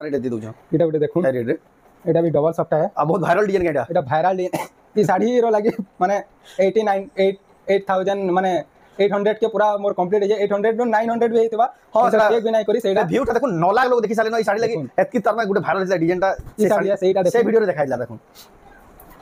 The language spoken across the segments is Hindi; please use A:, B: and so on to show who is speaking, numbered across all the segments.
A: रेट दे दूछ
B: एटा गोटे देखुन
A: रेट रे
B: एटा भी डबल सफ्टा है
A: आ बहुत वायरल डिजाइन केटा
B: एटा वायरल ई साड़ी रो लागि माने 8000 माने 800 के पूरा मोर कंप्लीट है 800 नो 900 भी हेतबा
A: हां
B: सर चेक भी नाही करी सेटा
A: व्यू ता देखो 9 लाख लोग देखि साले न ई साड़ी लागि एतकी तरना गुटे वायरल डिजाइन ता
B: ई साड़ी सेटा
A: से वीडियो रे देखाइला देखो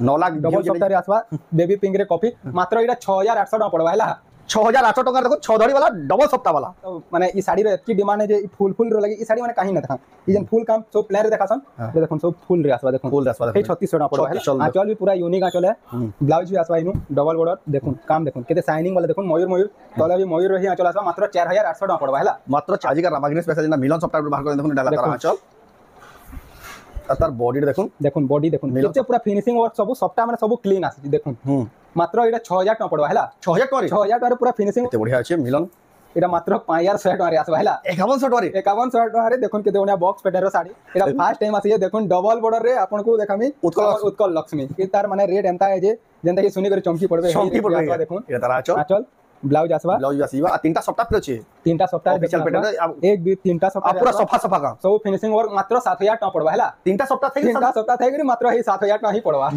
A: 9 लाख
B: डबल सफ्टा रे आसवा बेबी पिंक रे कॉपी मात्र एटा 6800 टका पड़वा हैला
A: 6800 टका देखो 6 धड़ी वाला डबल सफ्ता वाला
B: तो माने ई साड़ी रे एतकी डिमांड है जे फुल फुल रो लागि ई साड़ी माने काहे न देखा ई जन फुल काम सब प्लेन रे देखासन ये देखो सब फुल रे आसवा देखो
A: फुल आसवा
B: हे 3600 टका पड़वा हैला आंचल भी पूरा यूनिक आंचल है ब्लाउज भी आसवा इनु डबल बॉर्डर देखो काम देखो केते शाइनिंग वाला देखो मयूर तले भी मयूर रही आंचल आसवा मात्र 4800 टका पड़वा हैला
A: मात्र आज का रामाग्नि स्पेशल ना मिलन सफ्टा बाहर कर देखो डाला तार आंचल तार बॉडी देखो बॉडी देखो
B: केते पूरा फिनिशिंग वर्क सब सफ्टा माने सब क्लीन आसी देखो मात्र एटा 6000 टका पड़वा हैला
A: 6000
B: टका रे पूरा फिनिशिंग
A: केते बढ़िया अछि मिलन
B: एटा मात्र 5100 टका रे आसवा हैला 5100 टका रे देखो केते ओनिया बॉक्स पेटर साड़ी एटा फर्स्ट टाइम आसी देखो डबल बॉर्डर रे आपन को देखामी उत्कल लक्ष्मी ई तार माने रेट एंता है जे जेंता कि सुनी करे चमकी पड़बे देखो
A: ए तार
B: आचल ब्लाउज आसवा
A: आ तीनटा सफ्टा प्ले अछि
B: तीनटा सफ्टा
A: ऑफिशियल पेटर
B: एक भी तीनटा सफ्टा
A: पूरा सफा का
B: सब फिनिशिंग वर्क मात्र 7000 टका पड़वा हैला
A: तीनटा सफ्टा
B: थे मात्र ही 7000 टका ही पड़वा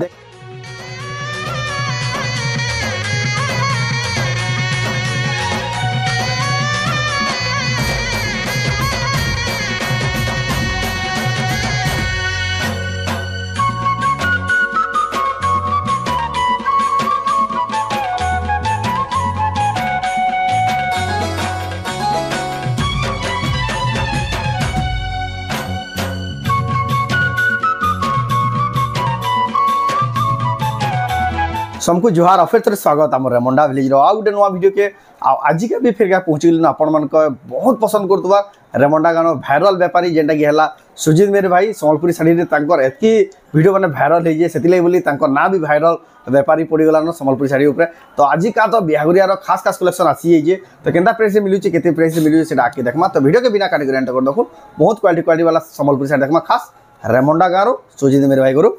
A: सबको जुहार फिर थे स्वागत आम रेमंडा विलेज आ गोटे नुआ वीडियो के आज के भी फिर पहुँची गल आपण मान बहुत पसंद करतुवा रेमंडा गाँव भाइराल बेपारी जेनटा कि है सुजित मेरे भाई सम्बलपुरी साड़ी एतकी वीडियो मैंने भाइराल होती बोली ना भी भाइराल बेपारी पड़गलान सम्बलपुरी साड़ी उपर तो आज का तो बिहागुरिया खास खास कलेक्शन आसी तो केंता प्राइस मिलूँ के प्राइस मिलूँ से आके देखमा तो वीडियो के बिना काटिक एंटर कर देखो बहुत क्वालिटी वाला सम्बलपुरी साड़ी देखमा खास रेमंडा गाँव सुजित मेरे भाई गुरु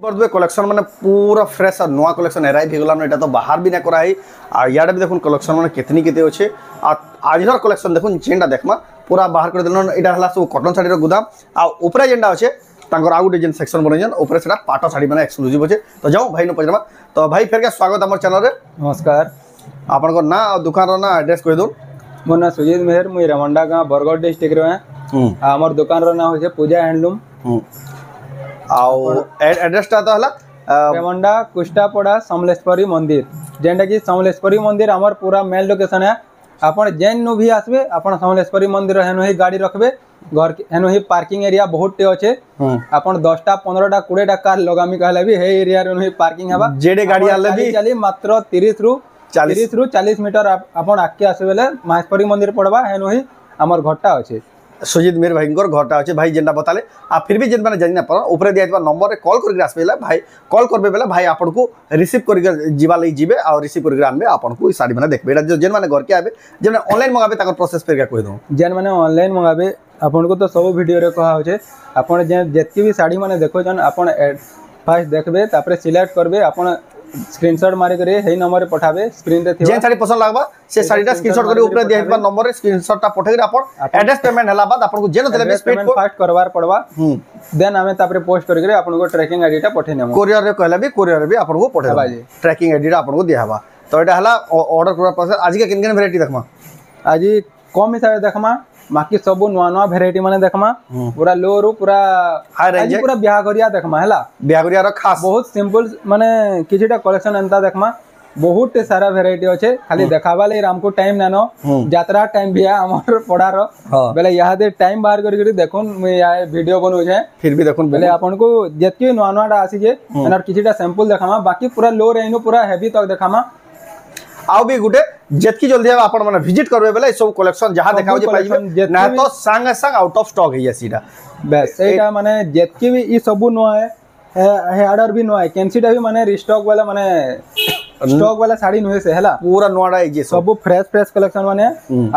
A: बर्दे कलेक्शन माने पूरा फ्रेश और नुआ कलेक्शन अराइव होगलान एटा तो बाहर भी ना कराई आ याडे भी देखुन कलेक्शन माने कितनी केते अछि आ आजर कलेक्शन देखुन जेंडा देखमा पूरा बाहर कर देलन एटा हला सब कॉटन साड़ी रो गुदाम आ ऊपर जेंडा अछि तांकर आउ डिजाइन सेक्शन बनैजन ऊपर सेटा पाटो साड़ी माने एक्सक्लूसिव अछि तो जाऊ भाई न पजरमा तो भाई फेर के स्वागत हमर चैनल रे
B: नमस्कार
A: आपन को ना दुकान रो ना एड्रेस कहि दो
B: मोर ना सुजीत मेहर मुई रेमंडा गाँव बरगढ़ डिस्ट्रिक्ट रे हमर दुकान रो ना होय छै पूजा हैंडलूम
A: एड्रेसटा तो हला
B: रेमंडा कुष्टापड़ा समलेश्वरी मंदिर जेंटा कि समलेश्वरी मंदिर हमर पूरा मेन लोकेशन है आपण जेन नु भी आसबे आपण समलेश्वरी मंदिर हेनो ही गाड़ी रखबे घर हेनो ही पार्किंग एरिया बहुत टे अच्छे आपण 10टा 15टा 20टा कार लगामी कहले भी हे एरिया रे ही पार्किंग हबा
A: जेडे गाड़ी आले भी
B: चली मात्र 30 रु 40 मीटर आपण आके आसे बेले महेश्वरी मंदिर पड़बा हेनो ही हमर घरटा अच्छे
A: सुजित मेरे भाई घरटा अच्छे भाई जेनटा बताले आ फिर भी जेन माने जानि ना पर ऊपर दिया नंबर रे कॉल करके आसबेला भाई कॉल करबे बेला भाई आपन को रिसीव करके जीवा लई जीबे आ रिसीव करके आनबे आपन को साड़ी माने देखबे एटा जेन माने घर के आबे जेन ऑनलाइन मंगाबे ताकर प्रोसेस फिर कहि दो
B: जेन माने ऑनलाइन मंगाबे आपन को तो सब वीडियो रे कहा होचे आपन जेतकी भी साड़ी माने देखो जन आपन फर्स्ट देखबे तापर सिलेक्ट करबे आपन स्क्रीनशॉट मारे करे हे नंबर रे पठाबे स्क्रीन रे
A: जेन साड़ी पसंद लागबा से साड़ीटा स्क्रीनशॉट करे ऊपर दिया नंबर रे स्क्रीनशॉटटा पठै रे आपन एड्रेस पेमेंट हला बाद आपन को जेन देले पेमेंट
B: फर्स्ट करवार पड़वा देन हमें तापर पोस्ट करके आपन को ट्रैकिंग आईडी टा पठै नेम
A: कोरियर रे कहला भी कोरियर रे भी आपन को पठै देबा ट्रैकिंग आईडी टा आपन को दिया हबा तो एटा हला ऑर्डर करबा पास आज के किन वैरायटी देखमा
B: आज कम हिसाब देखमा बाकी सब नुआ नुआ वैरायटी माने देखमा पूरा लो रो पूरा
A: हाई रेंज
B: पूरा बिहागरिया देखमा हैला
A: बिहागरिया रो खास
B: बहुत सिंपल माने किछटा कलेक्शन एंता देखमा बहुत सारा वैरायटी अच्छे खाली देखाबा ले हमको टाइम नानो यात्रा टाइम भी है हमर पड़ार बेले यहाँ दे टाइम बाहर करके देखुन मैं यहाँ वीडियो बनउ छे
A: फिर भी देखुन
B: बेले आपन को जतके नुआ नुआटा आसी जे एनर किछटा सैंपल देखामा बाकी पूरा लो रेंज पूरा हेवी तक देखामा
A: आउ भी गुटे जतकी जल्दी आपण माने विजिट करबे बेले सब कलेक्शन जहां देखाउ जे पाइबे ना तो संग संग आउट ऑफ स्टॉक है सीधा
B: बस एटा माने जतकी भी ई सब नुआ है ऑर्डर भी नुआ है कैंसीटा भी माने रिस्टॉक वाला माने स्टॉक वाला साड़ी नुहे से हला
A: पूरा नुआडा जे
B: सब फ्रेश कलेक्शन माने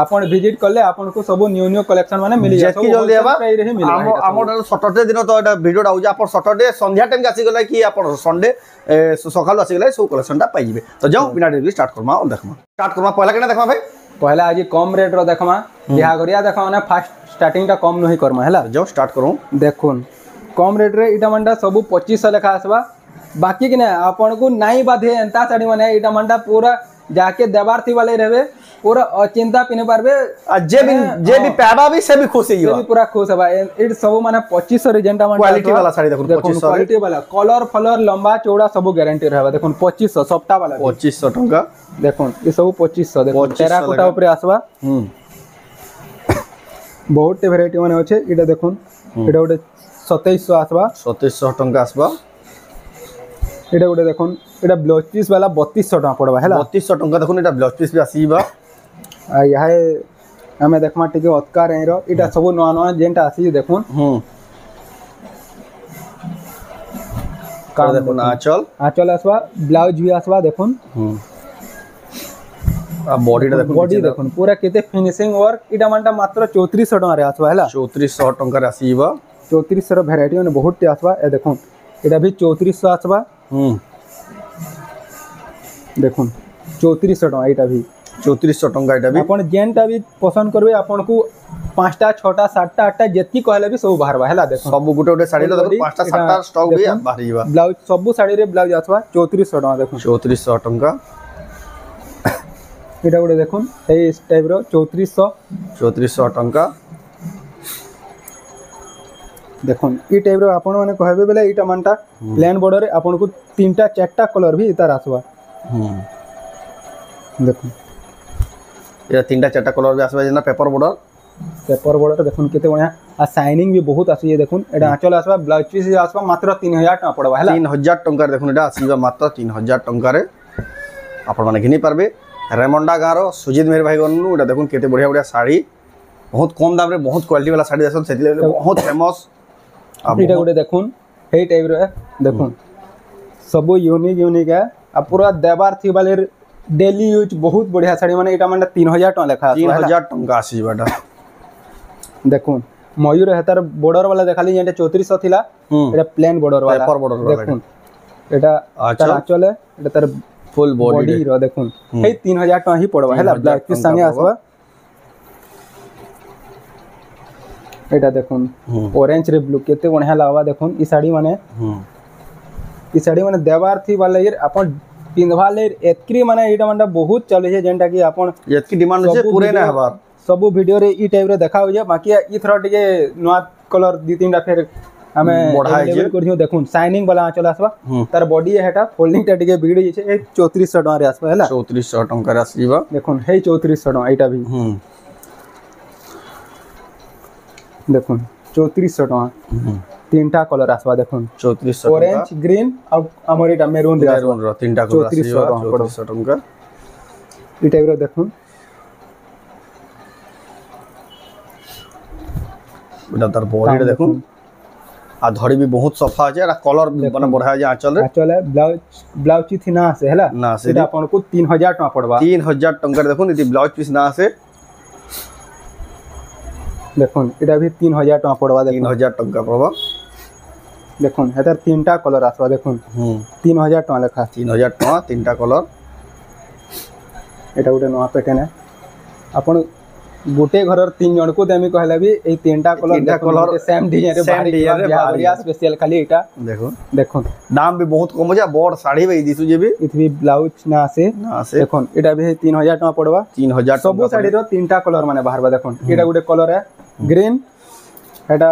B: आपण विजिट करले आपण को सब न्यू कलेक्शन माने मिली जाय
A: जतकी जल्दी आबा हमर सैटरडे दिन तो एटा वीडियो आउ आपण सैटरडे संध्या टाइम आसी गला कि आपण संडे सकाल आसी गला सब कलेक्शन टा पाइ जिवे तो जाऊ बिना देरी स्टार्ट करमा और देखमा पहला केना देखमा भाई
B: पहला आज कम रेट रो देखमा बिहागरिया देखमा माने फास्ट स्टार्टिंग टा कम नहीं करमा हैला
A: जाओ स्टार्ट करूँ
B: देखुन कम रेट रे इटा मंडा सब 2500 लेखा आसबा बाकी कि ना आपन को नहीं बाधे एंता साड़ी माने इटा मंडा पूरा जाके देवार थी वाले रहबे पूरा अचिंता पिने पारबे
A: जे भी पैबा भी से भी खुश
B: से भी पूरा खुश हबा इट सब माने 2500 रे जेंटा मंडा
A: क्वालिटी वाला साड़ी देखो 2500
B: क्वालिटी वाला कलर फलर लंबा चौड़ा सब गारंटी रहबा देखो 2500 सप्ताह वाला
A: 2500 टंका
B: देखो ये सब 2500 देखो टेराकोटा ऊपर आसबा बहुत टे वैरायटी माने होचे इटा देखो इटा गोटे 2700 आसबा
A: 2700 टंका आसबा
B: एटा गोटे देखुन एटा ब्लाउज पीस वाला 3200 टका पड़बा हैला
A: 3200 टंका देखुन एटा ब्लाउज पीस भी आसीबा
B: आ यहाए हमें देखमा टिके अतका रे रो एटा सब नवा नवा जेंटा आसी देखुन
A: का देखुन आंचल
B: आसबा ब्लाउज भी आसबा देखुन
A: आ बॉडीटा देखुन
B: बॉडी देखुन पूरा केते फिनिशिंग वर्क एटा मानटा मात्र 3400 टका रे आसबा हैला
A: 3400 टंका रे आसीबा
B: 3400 रो वैरायटी माने बहुत टे आसबा ए देखुन एटा भी 3400 आसबा देखुन 3400 टका एटा भी
A: 3400 टंका एटा भी
B: अपन जेनटा भी पसंद करबे अपन को 5टा 6टा 7टा 8टा जेती कहले भी सब बाहरबा हैला देखो
A: सब गुटे गुटे साड़ी लो देखो 5टा 7टा स्टॉक भी बाहर जीवा
B: ब्लाउज सब साड़ी रे ब्लाउज आसबा 3400 टका देखो
A: 3400 टंका
B: एटा गुटे देखुन ए इस टाइप रो 3400
A: टंका
B: देखुन ई टाइप रो आपण माने कहबे बेले इटा मानटा प्लेन बॉर्डर रे आपण को 3टा 4टा कलर भी इतार आसबा देखुन
A: ये 3टा 4टा कलर भी आसबा जेना पेपर बॉर्डर
B: देखुन केते बढ़िया आ शाइनिंग भी बहुत आसी ये देखुन एटा आंचल आसबा ब्लाउज पीस आसबा मात्र 3000 टका पड़बा हैला
A: 3000 टंका देखुन एटा आसीबा मात्र 3000 टंका रे आपण माने घिनी पारबे रेमंडा गारो सुजीत मेहर भाई गनु एटा देखुन केते बढ़िया बढ़िया साड़ी बहुत कम दाम रे बहुत क्वालिटी वाला साड़ी देसन सेति बहुत फेमस
B: एटा गुटे देखुन हे टाइप रो देखुन सब यूनिक है आ पूरा देवार थी वाले डेली यूज बहुत बढ़िया साड़ी माने एटा माने 3000 टका लेखा
A: 3000 टंका आसीबाटा
B: देखुन मयूर हेतार बॉर्डर वाला देखाली जेंटा 3400 थिला एटा प्लेन बॉर्डर वाला
A: पेपर बॉर्डर वाला
B: देखुन एटा तार आंचल है एटा तार
A: फुल बॉडी
B: रो देखुन हे 3000 टका ही पड़बा हैला ब्लाउज पीस संगे आसबा एटा देखुन ऑरेंज रे ब्लू केते बढ़िया लागबा देखुन ई साड़ी माने देवार थी वाले यार अपन पिंधवा ले एतक्री माने एटा माने बहुत चले छे जेंटा कि अपन
A: एतकी डिमांड छे पूरे ना हबार
B: सब वीडियो रे ई टाइप रे देखा हो जे बाकी ई थरा टिके नवा कलर दी तीनटा फेर हमें
A: बढ़ाई जे
B: करियो देखुन शाइनिंग वाला आंचल आसबा तार बॉडी है हेटा फोल्डिंग टा टिके बिगड़ी जे छे 3400 टका रे आसबा हैला
A: 3400 टका रे आसीबा
B: देखुन हे 3400 टका एटा भी देखुन 3400 टका तीनटा कलर आसबा देखुन
A: 3400
B: ऑरेंज ग्रीन और हमर एटा मेरून रे
A: रो तीनटा कलर आसीबा 3400 टका
B: ई टाइप रो देखुन
A: एटा तार बॉडी रे देखुन आ धड़ी भी बहुत सफा আছে আর कलर माने बढ़ा जे आंचल
B: है ब्लाउज ची थी ना से हैला
A: ना से
B: एटा अपन को 3000 टका पड़बा
A: 3000 टका देखुन इति ब्लाउज पीस ना से
B: देखुन एटा भी 3000 टका पड़बा
A: 3000 टका पड़बा
B: देखुन हेतार तीनटा कलर आसबा देखुन 3000 टका लेखा
A: 3000 टका तीनटा कलर
B: एटा गोटे नवा पैटर्न है अपन गोटे घरर तीन जन को देमी कहले भी ए तीनटा कलर सेम डिजाइन रे बाहरी स्पेशल खाली एटा देखुन
A: दाम भी बहुत कम हो जा बड़ साड़ी बे दिसु जे भी
B: इतबी ब्लाउज ना से देखुन एटा भी 3000 टका पड़बा
A: 3000
B: सब साड़ी रो तीनटा कलर माने बाहरबा देखुन एटा गोटे कलर है ग्रीन एटा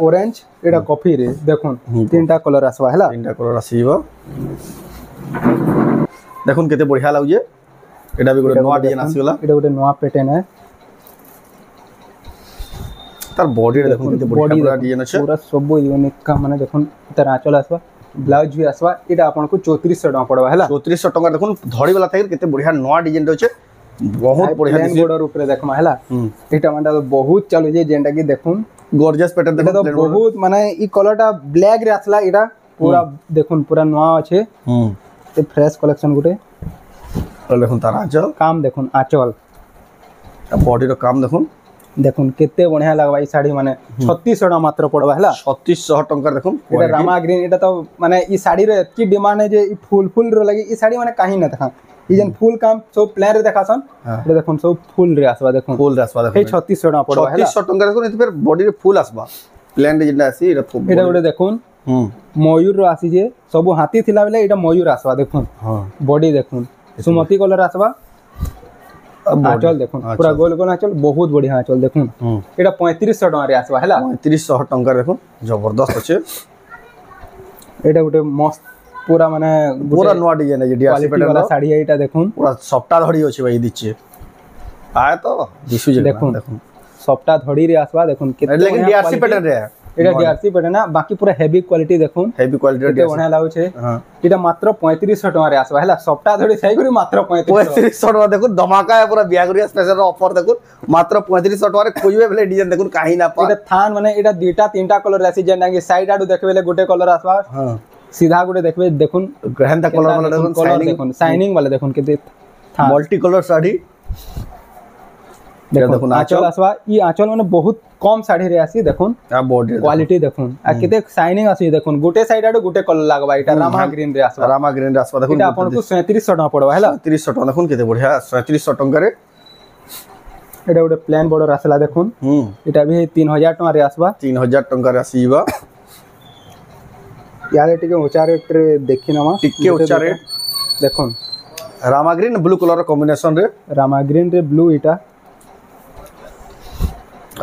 B: ऑरेंज एटा कॉफी रे देखुन तीनटा कलर आसबा हैला
A: तीनटा कलर आसीबा देखुन केते बढ़िया लागजे एटा भी गोटे नवा डिजाइन आसीगला
B: एटा गोटे नवा पैटर्न है
A: तार बॉडी रे देखुन केते बढ़िया डिजाइन আছে
B: पूरा सब यूनिक का माने देखुन तार आंचल आसबा ब्लाउज भी आसबा एटा आपन को 3400 टका पड़बा हैला
A: 3400 टका देखुन धड़ी वाला थाके केते बढ़िया नवा डिजाइन रहचे बहुत बढ़िया
B: डिजाइन बॉर्डर ऊपर देखमा हैला एटा माने बहुत चलो जे जेंटा की देखुन
A: गॉर्जियस पैटर्न देखो
B: तो बहुत माने ई कलरटा ब्लैक रे आसला एटा पूरा देखुन पूरा नवा আছে ए फ्रेश कलेक्शन गुटे
A: और देखुन तार आंचल
B: काम देखुन आंचल
A: बॉडी रो काम देखुन
B: केते बढ़िया लागबा ई साड़ी माने 3600 टका मात्र पड़बा हैला
A: 3600 टका देखुन
B: एटा रामा ग्रीन एटा तो माने ई साड़ी रे एतकी डिमांड है जे ई फुल रो लगी ई साड़ी माने काहे न देखा ई जेन फुल काम सब प्लेन रे देखासन एटा देखुन सब फुल रे आसबा देखुन
A: फुल रे आसबा देखो
B: हे 3600 टका पड़बा हैला
A: 3600 टंका देखो एते फिर बॉडी रे फुल आसबा प्लेन रे जिंदा आसी
B: एटा गोटे देखुन मयूर रो आसी जे सब हाथी थिला बेले एटा मयूर आसबा देखुन
A: हां
B: बॉडी देखुन सुमति कलर आसबा आंचल देखुन पूरा गोल गोल आंचल बहुत बढ़िया आंचल देखुन एटा 3500 टका रे आसबा हैला
A: 3500 टंका देखो जबरदस्त अच्छे
B: एटा गोटे मस्त पूरा माने
A: पूरा नवा डिजाइन है जे डीआरसी
B: क्वालिटी वाला साड़ी है एटा देखुन
A: पूरा सप्ताह धड़ी अछि भाई दिचे आए तो दिसु जे
B: देखुन सप्ताह धड़ी रे आसबा देखुन
A: केते लेकिन डीआरसी पैटर्न रे है
B: एटा डीआरसी पैटर्न ना बाकी पूरा हेवी क्वालिटी देखुन
A: हेवी क्वालिटी
B: केते बढ़िया लागो छे हां एटा मात्र 3500 टका रे आसबा हैला सप्ताह धड़ी सही करी मात्र
A: 3500 टका देखुन धमाका है पूरा बियागरिया स्पेशल ऑफर देखुन मात्र 3500 टका रे खोजबे बेले डिजाइन देखुन काहे ना पा
B: एटा थान माने एटा दुटा तीनटा कलर आसी जेना कि साइड आडू देखबेले गोटे कलर आसबा
A: हां
B: सीधा गोटे देखबे देखुन
A: ग्रहणता कलर वाला देखुन
B: शाइनिंग वाला देखुन केते थान
A: मल्टी कलर साड़ी
B: देखुन आंचल आसबा ई आंचल माने बहुत कम साड़ी रे आसी देखुन
A: आ बॉडी
B: क्वालिटी देखुन आ केते शाइनिंग आसी देखुन गोटे साइड आडू गोटे कलर लागबा एटा रामा ग्रीन रे आसबा
A: रामा ग्रीन रे आसबा देखुन
B: एटा आपन को 3700 टका पड़बा हैला
A: 3700 टका देखुन केते बढ़िया 3700 टका रे
B: एटा गोटे प्लेन बॉर्डर आसला देखुन एटा भी 3000 टका रे आसबा
A: 3000 टका रे आसीबा
B: यार टिके ऊंचा रेट रे देखि नमा
A: टिके ऊंचा रेट
B: देखुन
A: Rama green blue colour combination रे
B: रामा ग्रीन रे ब्लू एटा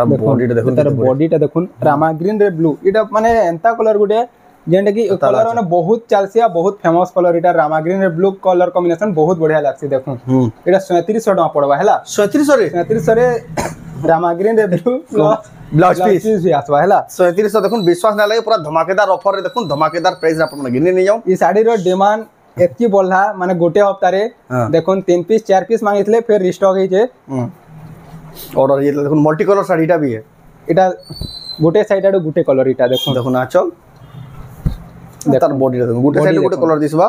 A: अब बॉडी टा देखुन
B: तार बॉडी टा देखुन रामा ग्रीन रे ब्लू एटा माने एंता कलर गुटे जेंटा कि कलर माने बहुत चालसिया बहुत फेमस कलर एटा रामा ग्रीन रे ब्लू कलर कॉम्बिनेशन बहुत बढ़िया लागसी देखुन एटा 3700 टका पड़बा हैला
A: 3700 रे
B: 3700 रे रामा ग्रीन रे ब्लू
A: ब्लाउज पीस
B: भी आसबा हैला
A: 3700 देखुन विश्वास ना लगे पूरा धमाकेदार ऑफर रे देखुन धमाकेदार प्राइस आपन गिने नहीं जाऊ
B: ई साड़ी रो डिमांड एतकी बोलला माने गोटे हफ्ता रे देखुन 3 पीस 4 पीस मांगितले फिर रिस्टॉक हे जे
A: ऑर्डर ये देखुन मल्टी कलर साड़ीटा भी है
B: एटा गोटे साइड आडू गोटे कलर एटा देखुन
A: देखुन आचल तार बॉडी रे देखुन गोटे साइड गोटे कलर दिसबा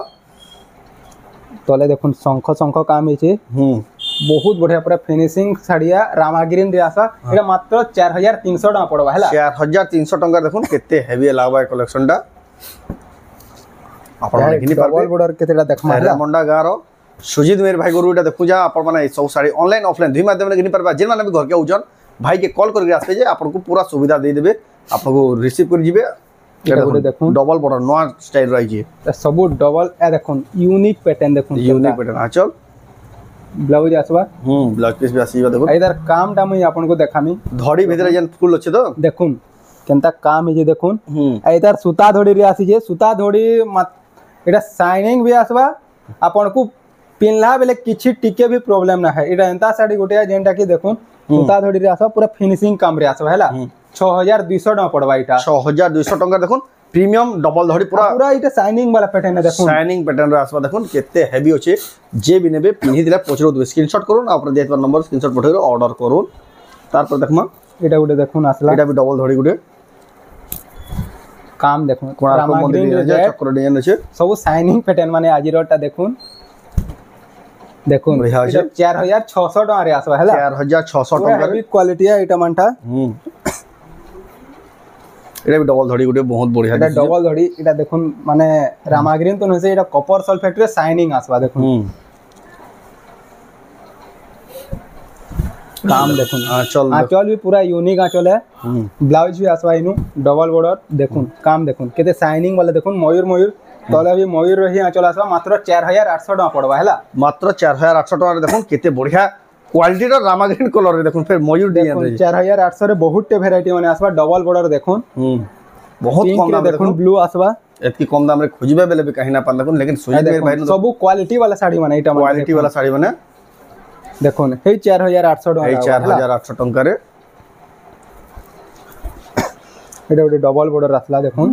B: तले देखुन शंख काम हेचे बहुत बढ़िया पूरा फिनिशिंग साड़िया रामा ग्रीन रे आसा एटा मात्र 4300 टका पड़बा हैला
A: 4300 टका देखुन केते हेवी लागबा कलेक्शन टा आपण माने किनी
B: डबल बॉर्डर केतेटा देखमा
A: रेमंडा गाँ रो सुजीत मेर भाई गुरु एटा देखु जा आपण माने सब साड़ी ऑनलाइन ऑफलाइन दुई माध्यम रे किनी परबा जेन माने भी घर के आउजन भाई के कॉल करके आसे जे आपण को पूरा सुविधा दे देबे आपण को रिसीव कर जिबे देखुन डबल बॉर्डर नवा स्टाइल रही जे
B: सब डबल ए देखुन यूनिक पैटर्न देखुन
A: यूनिक पैटर्न आचल
B: ब्लाउज आसबा
A: ब्लाउज पीस भी आसीबा देखो
B: इधर काम टा मैं आपन को देखामी
A: धड़ी भीतर जेन फुल अछि तो
B: देखुन केनता काम हे जे देखुन इधर सूता धड़ी रे आसी जे सूता धड़ी एटा शाइनिंग भी आसबा आपन को पिनला बेले किछि टिके भी प्रॉब्लम ना है एटा एंता साड़ी गोटे जेंटा कि देखुन सूता धड़ी रे आसबा पूरा फिनिशिंग काम रे आसबा हैला 6200 टका पड़बा एटा
A: 6200 टका देखुन प्रीमियम डबल धड़ी पूरा
B: पूरा इटा शाइनिंग वाला पैटर्न है देखुन
A: शाइनिंग पैटर्न रे आसबा देखुन केते हेवी अछि जे भी नेबे पिन्ही दिला पछरो दु स्क्रीनशॉट करून आपन देतबा नंबर स्क्रीनशॉट पठेरो ऑर्डर करून तार पर देखमा
B: एटा गोटे देखुन आसला
A: एटा भी डबल धड़ी गोटे
B: काम देखुन
A: कोणार्क मंदिर रे चक्र डिजाइन अछि
B: सब शाइनिंग पैटर्न माने आजिरोटा देखुन देखुन 4600 टका रे आसबा हैला
A: 4600 टका
B: रे क्वालिटी है एटा मानटा
A: एटा भी डबल धड़ी गोटे बहुत बढ़िया
B: एटा डबल धड़ी एटा देखुन माने रामा ग्रीन तो नसे एटा कॉपर सल्फेट रे शाइनिंग आसबा देखुन काम देखुन आंचल भी पूरा यूनिक आंचल है ब्लाउज भी आसबा इनु डबल बॉर्डर देखुन काम देखुन केते शाइनिंग वाला देखुन मयूर तले भी मयूर रही आंचल आसबा मात्र 4800 टका पड़बा हैला
A: मात्र 4800 टका रे देखुन केते बढ़िया क्वालिटी रो रामा ग्रीन कलर रे देखुन फिर मयूर डिजाइन रे
B: 4800 रे बहुत टे वैरायटी माने आसबा डबल बॉर्डर देखुन
A: बहुत कम दाम
B: देखुन ब्लू आसबा
A: एतकी कम दाम रे खोजबे बेले भी कहीं ना पान देखुन लेकिन सुजीत मेर भाई
B: सब क्वालिटी वाला साड़ी माने एटा
A: क्वालिटी वाला साड़ी माने
B: देखुन हे 4800 टका
A: हे 4800 टका रे
B: एटा गोटे डबल बॉर्डर आसला देखुन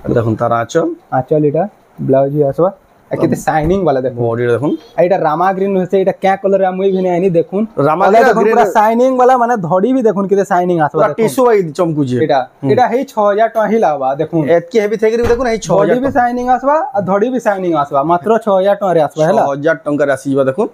A: देखुन तार
B: आंचल एटा ब्लाउज भी आसबा केते शाइनिंग वाला देखो
A: बॉडी देखुन
B: एटा रामा ग्रीन होसे एटा क्या कलर मुई भी नहीं देखुन
A: रामा ग्रीन
B: पूरा शाइनिंग वाला माने धड़ी भी देखुन केते शाइनिंग आसबा
A: पूरा टिश्यू वाई चमकु जे
B: एटा हे 6000 टका ही लावा देखुन
A: एतकी हेवी थेगरी देखुन हे 6000
B: बॉडी भी शाइनिंग आसबा आ धड़ी भी शाइनिंग आसबा मात्र 6000 टका रे आसबा हैला
A: 6000 टका रे आसीबा देखुन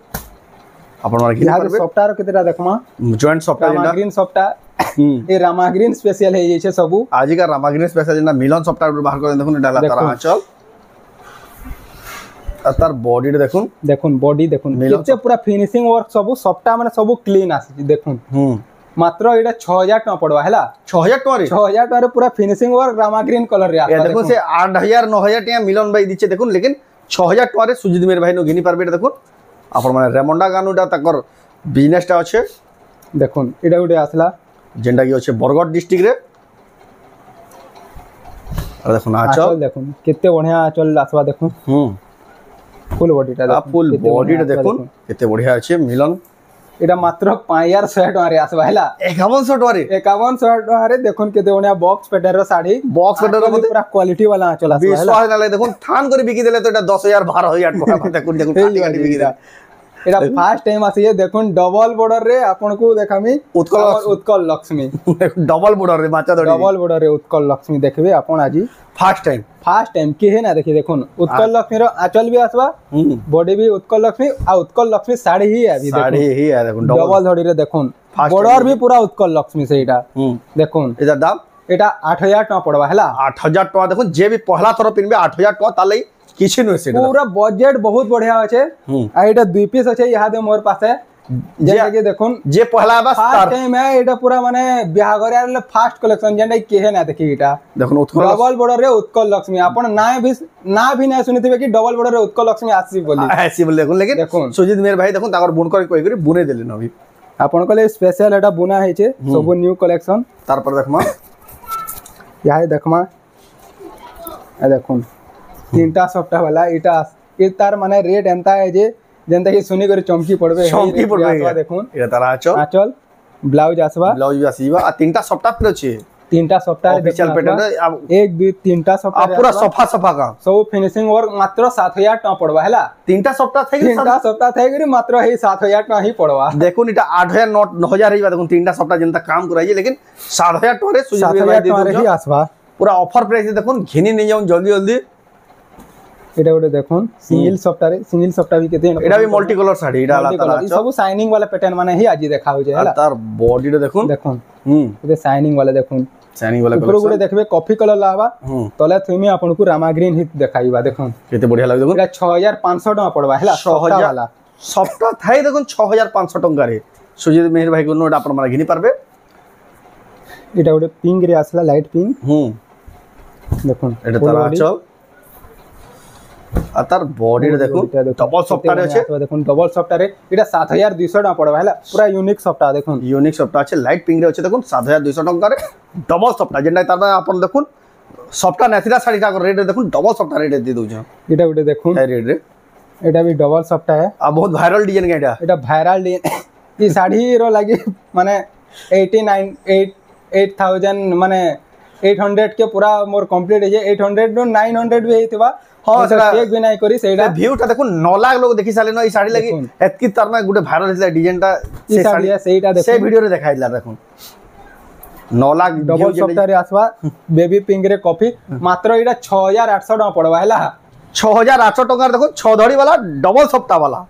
A: आपण मार
B: यहाँ सॉफ्टवेयर केतेटा देखमा
A: joint software
B: Rama green software ए रामा ग्रीन स्पेशल है जे सबु
A: आज का रामा ग्रीन स्पेशल ना मिलन सॉफ्टवेयर बाहर कर देखुन डाला तारा आंचल তার বডিটা দেখুন
B: দেখুন বডি দেখুন
A: মিলন
B: কেতে পুরা ফিনিশিং ওয়ার্ক সবু সবটা মানে সবু ক্লিন আসছে দেখুন মাত্র এটা 6000 টাকা পড়বা হেলা
A: 6000 টাকা
B: 6000 টাকা পুরা ফিনিশিং ওয়ার্ক রামা গ্রিন কলর রে
A: এ দেখুন সে 8000 9000 টাকা মিলন ভাই দিচ্ছে দেখুন লেকিন 6000 টাকা সুজিত মের ভাই নো ঘিনি পারবে এটা দেখুন আপন মানে রেমন্ডা গানুটা তাকর বিজনেসটা আছে
B: দেখুন এটা গুটে আসলা
A: যেটা কি আছে বরগড় ডিস্ট্রিক্ট রে আর দেখুন আঁচল
B: দেখুন কেতে বঢ়িয়া আঁচল আসবা দেখুন ফুল বডিটা
A: ফুল বডিটা দেখুন কেতে বঢ়িয়া আছে মিলন
B: এটা মাত্র 5100 টাকা রে আসবা হেলা
A: 5100 টাকা রে
B: 5100 টাকা রে দেখুন কেতে বঢ়িয়া বক্স প্যাটার্ন র শাড়ি
A: বক্স প্যাটার্ন র
B: পুরা কোয়ালিটি वाला আঁচল আসবা হেলা
A: বিশ্বাস না লাগে দেখুন থান করে বিকি দিলে তো এটা 10000 12000 টাকা দেখুন দেখুন কাটি কাটি বিকি দেয়
B: এটা ফার্স্ট টাইম আসিয়ে দেখুন ডবল বর্ডর রে আপনাকে দেখামি উৎকল লক্ষ্মী
A: ডবল বর্ডর রে মাচা ধরি
B: ডবল বর্ডর রে উৎকল লক্ষ্মী দেখবে আপন আজি
A: ফার্স্ট টাইম
B: কি হে না দেখি দেখুন উৎকল লক্ষ্মী র আঁচল भी আসবা বডি भी উৎকল লক্ষ্মী আর উৎকল লক্ষ্মী শাড়ি হি আছে
A: শাড়ি হি আছে দেখুন
B: ডবল ধরি রে দেখুন বর্ডর भी পুরা উৎকল লক্ষ্মী সেইটা দেখুন
A: এটার দাম
B: এটা 8000 টাকা পড়বা হেলা
A: 8000 টাকা দেখুন যে भी পহলা থর পিনবে 8000 টাকা তালে কিছু নয় সেটা
B: পুরা বাজেট বহুত বঢ়িয়া আছে আর এটা দুই পিস আছে ইহাদে মোর পাশে যেটা কি দেখুন
A: যে পহলা বাস
B: ফার্স্ট টাইম है এটা পুরা মানে বিহাগরে আর ফার্স্ট কালেকশন যেটা কি হে না দেখি এটা
A: দেখুন উৎকল
B: ডবল বর্ডর রে উৎকল লক্ষ্মী আপন না भी না শুনিथिबे कि डबल बॉर्डर रे उत्कल लक्ष्मी आसी बोली
A: आसी बोली देखुन लेकिन सुजीत मेर भाई देखुन ताकर बुन कर बुने देले न अभी
B: आपन को ले स्पेशल एटा बुना है छे सब न्यू कलेक्शन
A: तार पर देखमा
B: यहां देखमा ए देखुन तीनटा सफ्टा वाला इटा ए तार माने रेट एंता है जे जेंता कि सुनी कर चमकी पड़बे देखुन
A: ए तार
B: आचल ब्लाउज आसबा
A: ब्लाउज आसीबा आ तीनटा सफ्टा पर छै
B: तीनटा सफ्टा
A: ऑफिशियल पैटर्न
B: 1 2 तीनटा सफ्टा
A: पूरा सफा का
B: सब फिनिशिंग वर्क मात्र 7000 टाका पड़बा हैला
A: तीनटा सफ्टा थे
B: तीनटा सफ्टा थे गरी मात्र हे 7000 टाका ही पड़वा
A: देखुन इटा 8000 9000 ही देखुन तीनटा सफ्टा जेंता काम कराई लेकिन 7000 टाका रे सुजी भाई दे दो
B: आसबा
A: पूरा ऑफर प्राइस देखुन घिनी नहीं जाऊं जल्दी जल्दी
B: এটা ওটা দেখুন সিঙ্গেল সফটটা भी কেতে
A: এটা भी মল্টি কালার শাড়ি এটা আলাদা
B: सब শাইনিং वाला पैटर्न মানে হি আজি দেখা হইছে
A: আর তার বডিটা দেখুন
B: এটা শাইনিং वाला দেখুন
A: শাইনিং वाला
B: উপরে গুড়ে দেখবে কফি কালার লাবা তলে তুমি আপনকু রামা গ্রিন হি দেখাইবা দেখুন
A: কেতে বঢ়িয়া লাগে দেখুন
B: এটা 6500 টাকা পড়বা হেলা
A: 6000 वाला সফটটা থাই দেখুন 6500 টাকা রে সুজিত মেহের ভাই কোন ওটা আপন মানে ঘিনি পারবে
B: এটা ওটা পিঙ্ক রে আসলা লাইট পিঙ্ক দেখুন
A: এটা তার আঁচল আর তার বডিটা দেখুন ডবল সফটওয়্যার আছে
B: দেখুন ডবল সফটওয়্যার এটা 7200 টাকা পড়বে হেলা পুরা ইউনিক সফটওয়্যার দেখুন
A: ইউনিক সফটওয়্যার আছে লাইট পিঙ্ক রে আছে দেখুন 7200 টাকা রে ডবল সফটওয়্যার যেটা তার আপন দেখুন সফটওয়্যার নেথিরা শাড়িটা রেট দেখুন ডবল সফটওয়্যার রেট দিয়ে দউছ এটা
B: ওটা দেখুন
A: এই রেট রে
B: এটা भी डबल सफ्टा है
A: आ बहुत वायरल डिजाइन का
B: এটা ভাইরাল ডিজাইন এই শাড়ি র লাগি মানে 8000 মানে 800 के पूरा मोर कंप्लीट है 800 नो 900 भी हेतिबा हां सेटा चेक भी नहीं करी सेटा
A: व्यूटा देखुन 9 लाख लोग देखि साले न ई साड़ी लगी एतकी तरना गुटे वायरल हिला डिजाइनटा
B: से साड़ी सेटा देखो
A: से वीडियो रे देखाइला देखुन 9 लाख
B: डबल सफ्टवेयर आसवा बेबी पिंक रे कॉफी मात्र एटा 6800 टाका पड़वा हैला
A: 6800 टाका देखो 6 धड़ी वाला डबल सफ्टा वाला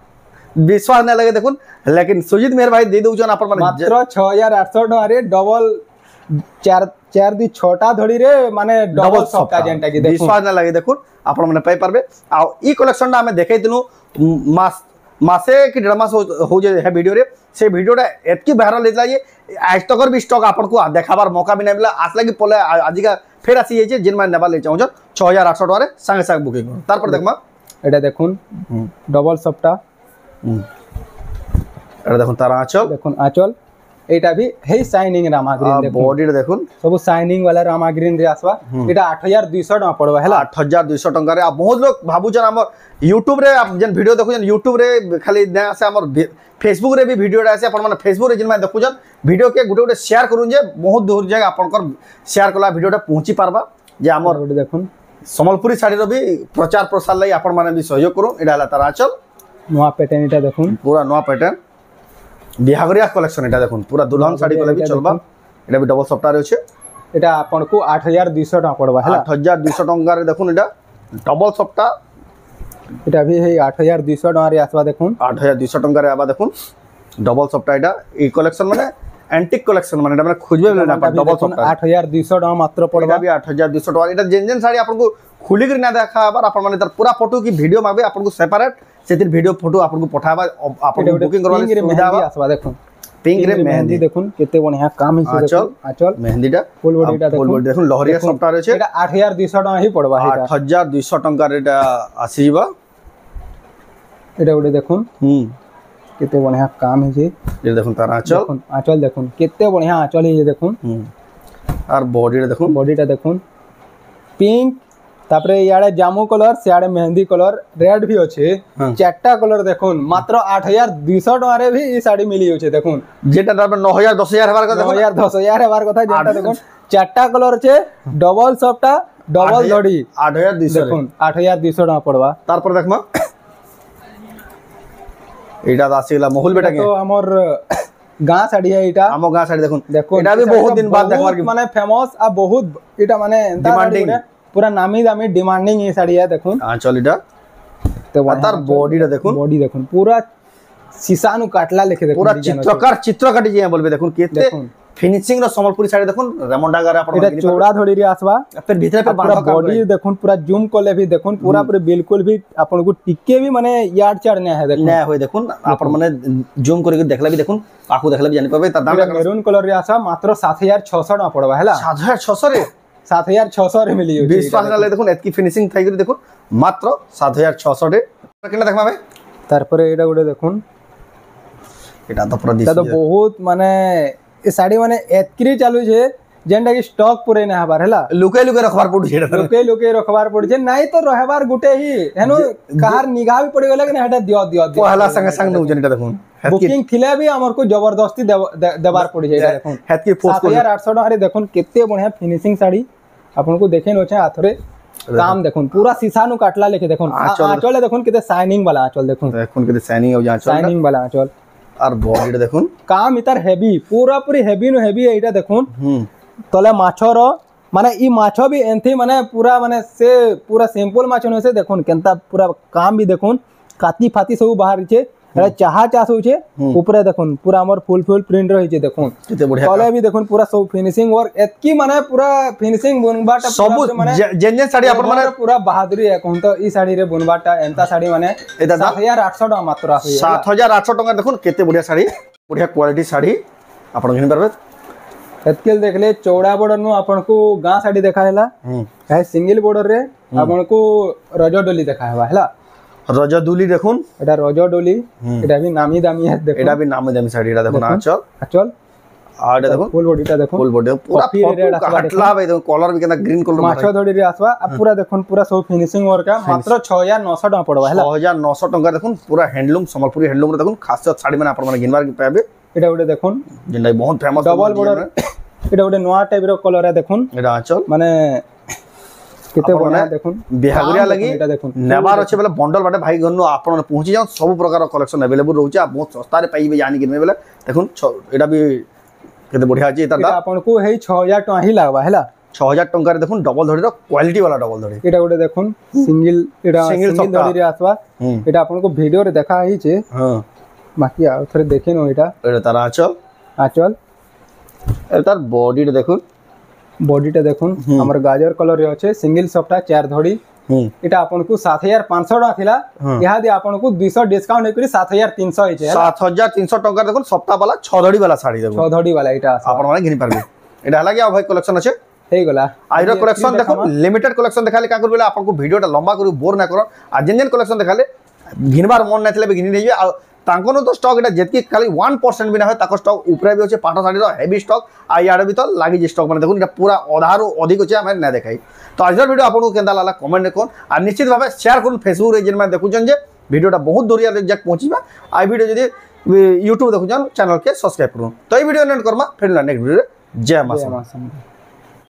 A: विश्वास नहीं लगे देखुन लेकिन सुजीत मेहर भाई दे दउछन अपन माने
B: मात्र 6800 टाका रे डबल चार दी छोटा धड़ी रे माने डबल सफ्टा जेंटा की देखो
A: विश्वास नहीं लगे देखुन अपन माने पाई पारबे आ ई कलेक्शन हमें देखाई दिनु मासे कि डेढ़ मास हो जे है वीडियो रे से वीडियोटा एतकी वायरल हेतला जे आज तक भी स्टॉक आपन को देखाबार मौका भी नहीं मिला आज लगी पले आज का फिर आसी जे जिन माने नेबा ले चाहू 6800 टाका रे संगे संग बुकिंग तार पर देखमा
B: एटा देखुन डबल सफ्टा
A: एटा देखुन तार आंचल
B: देखुन आंचल एटा भी हे शाइनिंग रामा ग्रीन देखो
A: बॉडी देखुन
B: सब शाइनिंग वाला रामा ग्रीन रे आसवा एटा 8200 टाका पड़बा हैला
A: 8200 टाका रे आ बहुत लोग भाबुचन हमर YouTube रे जन वीडियो देखुचन YouTube रे खाली न आसे हमर Facebook रे भी वीडियो आसे अपन माने Facebook रे जिन माने देखुचन वीडियो के गुटे गुटे शेयर करूं जे बहुत दूर जगह अपन कर शेयर कला वीडियोटा पहुंची पारबा जे हमर
B: देखुन
A: संबलपुरी साड़ी रो भी प्रचार प्रसार लई अपन माने भी सहयोग करूं एडा हला तार आंचल
B: नवा पैटर्न एटा देखुन
A: पूरा नवा पैटर्न बिहागरिया कलेक्शन एटा देखुन पूरा दुल्हन साड़ी कोले भी चलबा एटा भी डबल सफ्टा रे अछि
B: एटा आपन को 8200 टाका पड़बा हैला
A: 8200 टाका रे देखुन एटा डबल सफ्टा
B: एटा भी हे 8200 टाका रे आसबा देखुन
A: 8200 टाका रे आबा देखुन डबल सफ्टा एटा ई कलेक्शन माने एंटिक कलेक्शन माने एटा माने खोजबे बेले ना डबल सफ्टा
B: 8200 टका मात्र
A: पड़बा
B: पड़बा
A: भी 8200 टका एटा जेन जेन साड़ी आपको खुली कर ना देखा बार अपन माने तार पूरा फोटो की वीडियो माबे आपको सेपरेट सेतिर वीडियो फोटो आपको पठाबा आपको बुकिंग करवा सुविधा
B: आसबा देखो
A: पिंक रे मेहंदी
B: देखुन केते बढ़िया काम हिचे देखो आंचल
A: मेहंदीटा
B: फुल बॉडीटा देखो
A: फुल बॉडी देखुन लहरिया सफ्टा रे छे
B: एटा 8200 टका ही पड़बा एटा
A: 8200 टका रे एटा आसीबा
B: एटा उडे देखुन केते बढ़िया काम हिचे
A: ये देखुन तार आंचल
B: आंचल देखुन केते बढ़िया आंचल हिचे देखुन
A: और बॉडी रे देखुन
B: बॉडीटा देखुन पिंक तापरे याडे Jamu colour सियाडे mehndi colour red भी अच्छे चारटा कलर देखुन मात्र 8200 टका रे भी ई साड़ी मिली होचे देखुन
A: जेटा 9000 10000 हेबार कथा
B: 9000 10000 हेबार कथा जेटा देखुन चारटा कलर छे डबल सफ्टा डबल धड़ी
A: 8200
B: देखुन 8200 टका पड़बा
A: तार पर देखमा एटा आसीला मोहुल बेटा के
B: तो हमर गां साड़ी है एटा
A: हम गां साड़ी देखुन
B: देखो
A: एटा भी बहुत दिन बाद देखबार के
B: माने फेमस आ बहुत एटा माने
A: डिमांडिंग
B: पूरा नामी दामी डिमांडिंग ये साड़ी है देखुन
A: आंचल एटा
B: तो
A: तार बॉडी रे देखुन
B: बॉडी देखुन पूरा शीशा नु काटला लेखे देखुन
A: पूरा चित्रकार चित्र काटी जे बोलबे देखुन केते फिनिशिंग रो संबलपुरी साड़ी देखुन रेमंडा गारे अपन
B: एटा चौड़ा धड़ी रे आसबा
A: फिर भीतर पे
B: पूरा बॉडी देखुन पूरा जूम कोले भी देखुन पूरा पूरे बिल्कुल भी अपन को टिके भी माने याड चढ़ने है देखुन
A: नै होय देखुन अपन माने जूम करके देखला भी देखुन आकु देखला भी जानि पाबे त दाम
B: मेरून कलर रे आसा मात्र 7600 टका पड़बा हैला
A: 7600 रे
B: 7600 रे मिली होची
A: विश्वास ना ले देखुन एतकी फिनिशिंग थाई कर देखुन मात्र 7600 रे केना देखमा बे
B: तार पर एटा गुडे देखुन
A: एटा तो पूरा
B: तो बहुत माने ए साड़ी माने एतकरी चालू छे जेंडा की स्टॉक पूरे ना हबार हैला
A: लुके लुके रखबार पड़ु छे
B: लुके रखबार पड़ छे नाही तो रहबार गुटे ही हेनो कार निगाह भी पड़ी गेला कि हटा दियो दियो
A: पहला संग संग न जनिटा देखुन
B: बुकिंग थिले भी हमर को जबरदस्ती देबार पड़ी जाय देखुन
A: हेत की फोर्स
B: 7800 टका रे देखुन केते बढ़िया फिनिशिंग साड़ी आपन को देखे न छै हाथरे काम देखुन पूरा शीशा नु काटला लेके देखुन आंचल देखुन केते शाइनिंग वाला आंचल देखुन
A: केते शाइनिंग हो आंचल
B: शाइनिंग वाला आंचल
A: और बॉडी देखुन
B: काम इतर हेवी पूरा पूरी हेवी नु हेवी एटा देखुन तले माछर माने ई माछ भी एंथी माने पूरा से पूरा सिंपल माछ न से देखुन केनता पूरा काम भी देखुन काती फाती सब बाहर छे चाहा चास होचे ऊपर देखुन पूरा हमर फुल फुल प्रिंट रही छे देखुन
A: केते बढ़िया
B: तले भी देखुन पूरा सब फिनिशिंग वर्क एतकी माने पूरा फिनिशिंग बुनबाटा
A: सब जेन जेन साड़ी अपन माने
B: पूरा बहादुरी है कोन तो ई साड़ी रे बुनबाटा एंता साड़ी माने 7800 टका मात्र आसी
A: 7800 टका देखुन केते बढ़िया साड़ी बढ़िया क्वालिटी साड़ी अपन घिन परबे
B: एतकेल देखले चौड़ा बॉर्डर नु अपन को गां साड़ी देखाहेला है सिंगल बॉर्डर रे अपन को रजो डोली देखाहेबा हैला
A: रजो डोली देखुन
B: एटा रजो डोली एटा भी नामी दामी है देखो
A: एटा भी नामी दामी साड़ी एटा देखुन आंचल
B: आंचल
A: आडे देखुन
B: फुल बॉडीटा देखुन
A: फुल बॉडी पूरा हटला भाई देखो कलर भी केना ग्रीन कलर
B: माछो धड़ी रे आसवा अब पूरा देखुन पूरा सब फिनिशिंग वर्क है मात्र 6900 टका पड़बा हैला
A: 6900 टका देखुन पूरा हैंडलूम संबलपुरी हैंडलूम रे देखुन खासियत साड़ी माने अपन माने गिनबार के पाबे
B: एटा उडे देखुन
A: जेंडा बहुत फेमस
B: डबल बॉर्डर एटा उडे नवा टाइप रो कलर है देखुन
A: एटा आंचल
B: माने केते बढ़िया देखुन
A: बिहागुरिया लगी नेबार अछि बेले बंडल बाटे भाई गन्नु आपन पहुंची जाओ सब प्रकार कलेक्शन अवेलेबल रहउछि आ बहुत सस्ता रे पाइबे जानि कि बेले देखुन एटा भी केते बढ़िया अछि एटा
B: आपन को हे 6000 टका ही लागबा हैला
A: 6000 टका रे देखुन डबल धड़ी रो क्वालिटी वाला डबल धड़ी
B: एटा उडे देखुन सिंगल धड़ी रे आसवा एटा आपन को वीडियो रे देखा ही छे हां बाकी आ थोड़े देखे न एटा
A: तारा आंचल तार बॉडी रे देखुन
B: बॉडीटा देखुन हमर गाजर कलर रे अछि सिंगल सफ्टा चार धड़ी एटा आपन को 7500 टका थिला यहा दे आपन को 200 डिस्काउंट हे करी 7300 हे छे
A: 7300 टका देखुन सफ्ता वाला 6 धड़ी वाला साड़ी देखुन
B: 6 धड़ी वाला एटा
A: आपन माने घिनि परबे एटा हला कि भाई कलेक्शन अछि
B: हे गला
A: आइरो कलेक्शन देखुन लिमिटेड कलेक्शन देखाले का करबेला आपन को वीडियोटा लंबा करू बोर ना करो आ जेन जेन कलेक्शन देखाले घिनबार मन नाथिले बे घिनि नेबे आ तांकोनो तो स्टॉक एटा जेतकी खाली 1% भी ना होय ताको स्टॉक ऊपर भी होचे पाटो साड़ी रो हेवी स्टॉक आ याडे भी तो लागी जे स्टॉक माने देखुन एटा पूरा आधारो अधिक होचे हमें ना देखाई तो आज वीडियो आपन को केंदा लाला कमेंट ने कोन आ निश्चित भाबे शेयर करूँ फेसबुक रे जेन माने देखुचन जे वीडियोटा बहुत दूरिया रे जक पहुंचीबा आ वीडियो जदी YouTube देखुचन चैनल के सब्सक्राइब करूँ तो ई वीडियो एंड करमा फिर नेक्स्ट वीडियो जय मां।